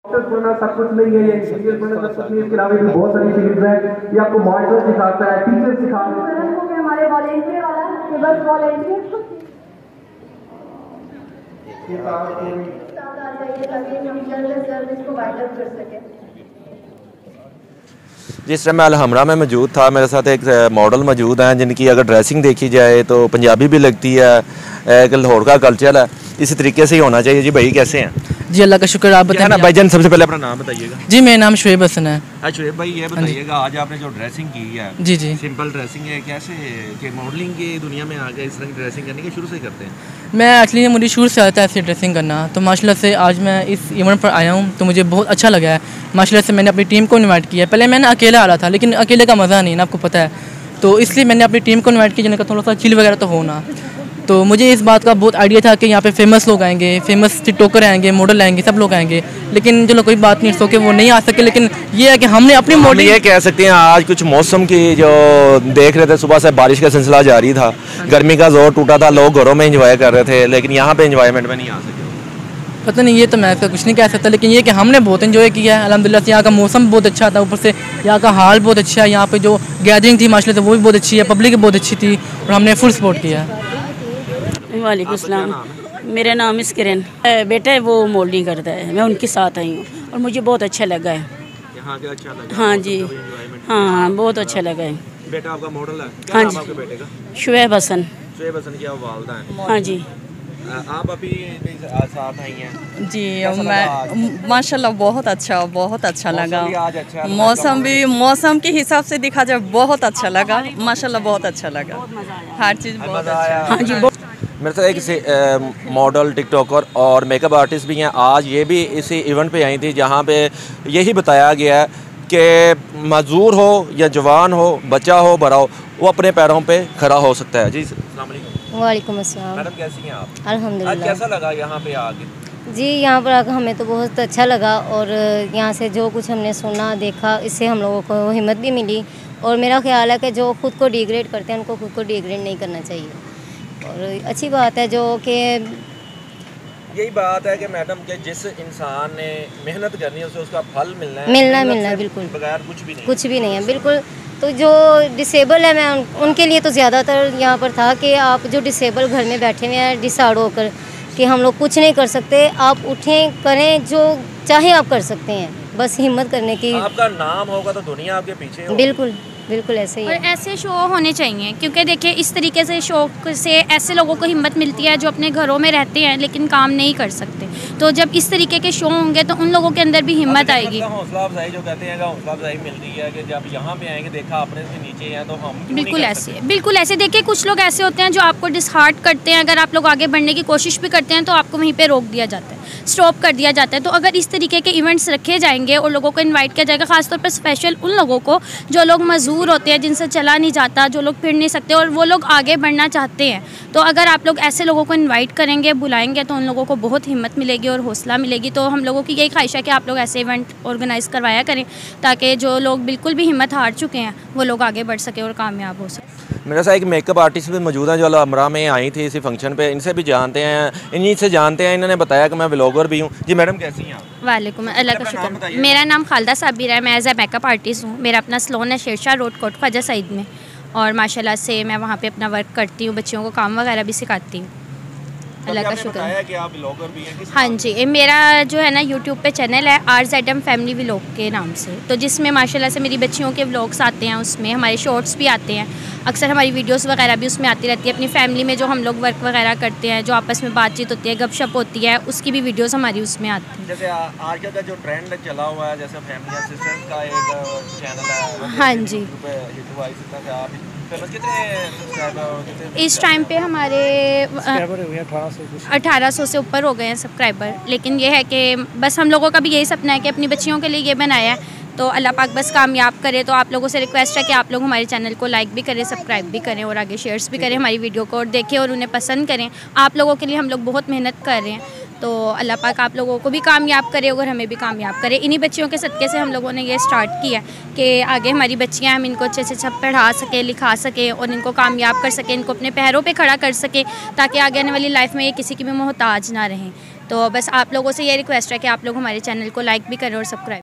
Doctors बनना सब कुछ नहीं है, ये इंजीनियर बनना सब कुछ नहीं है। इसके अलावा भी बहुत सारी चीज़ें हैं। ये आपको मॉडल सिखाता है, टीचर सिखाता है। हमारे वॉलेंटियर वाला कि बस वॉलेंटियर ताकि हम जल्द से जल्द इसको वाइंड अप कर सकें। जिस टाइम मैं अलहमरा में मौजूद था, मेरे साथ एक मॉडल मौजूद हैं जिनकी अगर ड्रेसिंग देखी जाए तो पंजाबी भी लगती है, एक लाहौर का कल्चर है, इसी तरीके से ही होना चाहिए। जी भाई कैसे हैं? जी अल्लाह का शुक्र। आप बताइए ना भाईजान, सबसे पहले अपना नाम बताइएगा। जी मेरा नाम शुएब हसन है। शुएब भाई ये बताइएगा, आज आपने जो ड्रेसिंग की है, जी जी सिंपल ड्रेसिंग है, कैसे कि मॉडलिंग की दुनिया में आ गए इस तरह की ड्रेसिंग करने के शुरू से ही करते हैं? मैं एक्चुअली मुझे शुरू से आता है ऐसी ड्रेसिंग करना, तो माशाल्लाह से आज मैं इस इवेंट पर आया हूँ तो मुझे बहुत अच्छा लगा है। माशाल्लाह से मैंने अपनी टीम को इन्वाइट किया है। पहले मैंने अकेला आ रहा था, लेकिन अकेले का मज़ा नहीं ना, आपको पता है, तो इसलिए मैंने अपनी टीम को इन्वाइट किया जिनका थोड़ा सा चिल वगैरह तो होना। तो मुझे इस बात का बहुत आइडिया था कि यहाँ पे फेमस लोग आएंगे, फेमस टिकटॉकर आएंगे, मॉडल आएंगे, सब लोग आएंगे, लेकिन चलो कोई बात नहीं, सो के वो नहीं आ सके। लेकिन ये है कि हमने अपनी मॉडल ये कह सकते हैं आज कुछ मौसम की जो देख रहे थे, सुबह से बारिश का सिलसिला जारी था, गर्मी का जोर टूटा था, लोग घरों में एंजॉय कर रहे थे, लेकिन यहाँ पे एंजॉयमेंट में नहीं आ सके। पता नहीं, ये तो मैं ऐसा कुछ नहीं कह सकता, लेकिन ये कि हमने बहुत एंजॉय किया है अल्हम्दुलिल्लाह से। यहाँ का मौसम बहुत अच्छा था, ऊपर से यहाँ का हाल बहुत अच्छा है, यहाँ पे जो गैदरिंग थी माशाल्लाह से वो भी बहुत अच्छी है, पब्लिक भी बहुत अच्छी थी और हमने फुल सपोर्ट किया है। वालेकुम सलाम, मेरा नाम इस किरण बेटा है, वो मॉडलिंग करता है, मैं उनके साथ आई हूँ और मुझे बहुत अच्छा लगा है। यहाँ के अच्छा लगा? हाँ जी, हाँ बहुत अच्छा लगा है। बेटा आपका मॉडल है? क्या हाँ नाम जी, आपके बेटे का? शुएब हसन। शुएब हसन की आप वालिदा हैं? हाँ जी। आप अभी साथ आई हैं? जी मैं माशाल्लाह बहुत अच्छा लगा। आज अच्छा है? मौसम के हिसाब से देखा जाए बहुत अच्छा लगा, माशाल्लाह बहुत अच्छा लगा, हर चीज़ बहुत अच्छा। हाँ जी। मेरे साथ एक मॉडल, टिकटॉकर और मेकअप आर्टिस्ट भी हैं। आज ये भी इसी इवेंट पे आई थी जहाँ पे यही बताया गया है कि मजदूर हो या जवान हो, बच्चा हो बड़ा हो, वो अपने पैरों पे खड़ा हो सकता है। जी अस्सलाम वालेकुम। वालेकुम अस्सलाम। मैडम कैसी हैं आप? अल्हम्दुलिल्लाह। आज कैसा लगा यहाँ पे आके? जी यहाँ पर आकर हमें तो बहुत अच्छा लगा और यहाँ से जो कुछ हमने सुना देखा, इससे हम लोगों को हिम्मत भी मिली और मेरा ख्याल है कि जो खुद को डिग्रेड करते हैं उनको खुद को डिग्रेड नहीं करना चाहिए। और अच्छी बात है जो कि यही बात है कि मैडम के जिस इंसान ने मेहनत करनी है उसे उसका फल मिलना है, मिलना बिल्कुल, बगैर कुछ भी नहीं है बिल्कुल। तो जो डिसेबल है मैं उनके लिए तो ज़्यादातर यहाँ पर था कि आप जो डिसेबल घर में बैठे हुए हैं डिसाइड होकर कि हम लोग कुछ नहीं कर सकते, आप उठें करें, जो चाहे आप कर सकते हैं, बस हिम्मत करने की। आपका नाम होगा तो दुनिया आपके पीछे होगी। बिल्कुल ऐसे ही है। और ऐसे शो होने चाहिए, क्योंकि देखिए इस तरीके से शो से ऐसे लोगों को हिम्मत मिलती है जो अपने घरों में रहते हैं लेकिन काम नहीं कर सकते। तो जब इस तरीके के शो होंगे तो उन लोगों के अंदर भी हिम्मत आएगी। हौसला अफजाई जो कहते हैं, हौसला अफजाई मिल रही है कि जब यहाँ पे आएंगे देखा अपने से नीचे हैं तो हम बिल्कुल ऐसे देखिए कुछ लोग ऐसे होते हैं जो आपको डिसहार्ट करते हैं। अगर आप लोग आगे बढ़ने की कोशिश भी करते हैं तो आपको वहीं पर रोक दिया जाता है, स्टॉप कर दिया जाता है। तो अगर इस तरीके के इवेंट्स रखे जाएंगे और लोगों को इन्वाइट किया जाएगा, खासतौर पर स्पेशल उन लोगों को जो लोग मजदूर होते हैं, जिनसे चला नहीं जाता, जो लोग फिर नहीं सकते और वो लोग आगे बढ़ना चाहते हैं, तो अगर आप लोग ऐसे लोगों को इनवाइट करेंगे, बुलाएंगे, तो उन लोगों को बहुत हिम्मत मिलेगी और हौसला मिलेगी। तो हम लोगों की यही ख्वाहिश है कि आप लोग ऐसे इवेंट ऑर्गेनाइज़ करवाया करें ताकि जो लोग बिल्कुल भी हिम्मत हार चुके हैं वो लोग आगे बढ़ सके और कामयाब हो सके। मेरे साथ एक मेकअप आर्टिस्ट भी मौजूद हैं जो अलहमरा में आई थी इसी फंक्शन पे, इनसे भी जानते हैं, इन्हीं से जानते हैं। इन्होंने बताया कि मैं व्लॉगर भी हूँ। जी मैडम कैसी हैं आप? वालेकुम, अल्लाह का शुक्र। मेरा नाम खालदा साबिर है, मैं एज ए मेकअप आर्टिस्ट हूँ। मेरा अपना सलोन है शेरशाह रोड कोट ख्वाजा सईद में और माशाल्लाह से मैं वहाँ पे अपना वर्क करती हूँ, बच्चियों को काम वगैरह भी सिखाती हूँ। अल्लाह का शुक्र है कि आप व्लॉगर भी हैं। हाँ जी, मेरा जो है ना यूट्यूब पे चैनल है RZM फैमिली व्लॉग के नाम से, तो जिसमें माशाल्लाह से मेरी बच्चियों के व्लॉग्स आते हैं, उसमें हमारे शॉर्ट्स भी आते हैं, अक्सर हमारी वीडियोस वगैरह भी उसमें आती रहती है। अपनी फैमिली में जो हम लोग वर्क वगैरह करते हैं, जो आपस में बातचीत होती है, गपशप होती है, उसकी भी वीडियोस हमारी उसमें आती हैं। जैसे आजकल का जो ट्रेंड चला हुआ है, जैसे फैमिली असिस्टेंट का एक चैनल है, हाँ जी, इस टाइम पे हमारे 1800 से ऊपर हो गए हैं सब्सक्राइबर। लेकिन ये है कि बस हम लोगों का भी यही सपना है कि अपनी बच्चियों के लिए ये बनाया है, तो अल्लाह पाक बस कामयाब करे। तो आप लोगों से रिक्वेस्ट है कि आप लोग हमारे चैनल को लाइक भी करें, सब्सक्राइब भी करें और आगे शेयर्स भी करें हमारी वीडियो को और देखें और उन्हें पसंद करें। आप लोगों के लिए हम लोग बहुत मेहनत कर रहे हैं, तो अल्लाह पाक आप लोगों को भी कामयाब करे और हमें भी कामयाब करे। इन्हीं बच्चियों के सदक़े से हम लोगों ने ये स्टार्ट किया कि आगे हमारी बच्चियाँ हम इनको अच्छे से अच्छा पढ़ा सकें, लिखा सकें और इनको कामयाब कर सकें, इनको अपने पैरों पे खड़ा कर सकें, ताकि आगे आने वाली लाइफ में ये किसी की भी मोहताज ना रहें। तो बस आप लोगों से ये रिक्वेस्ट है कि आप लोग हमारे चैनल को लाइक भी करें और सब्सक्राइब।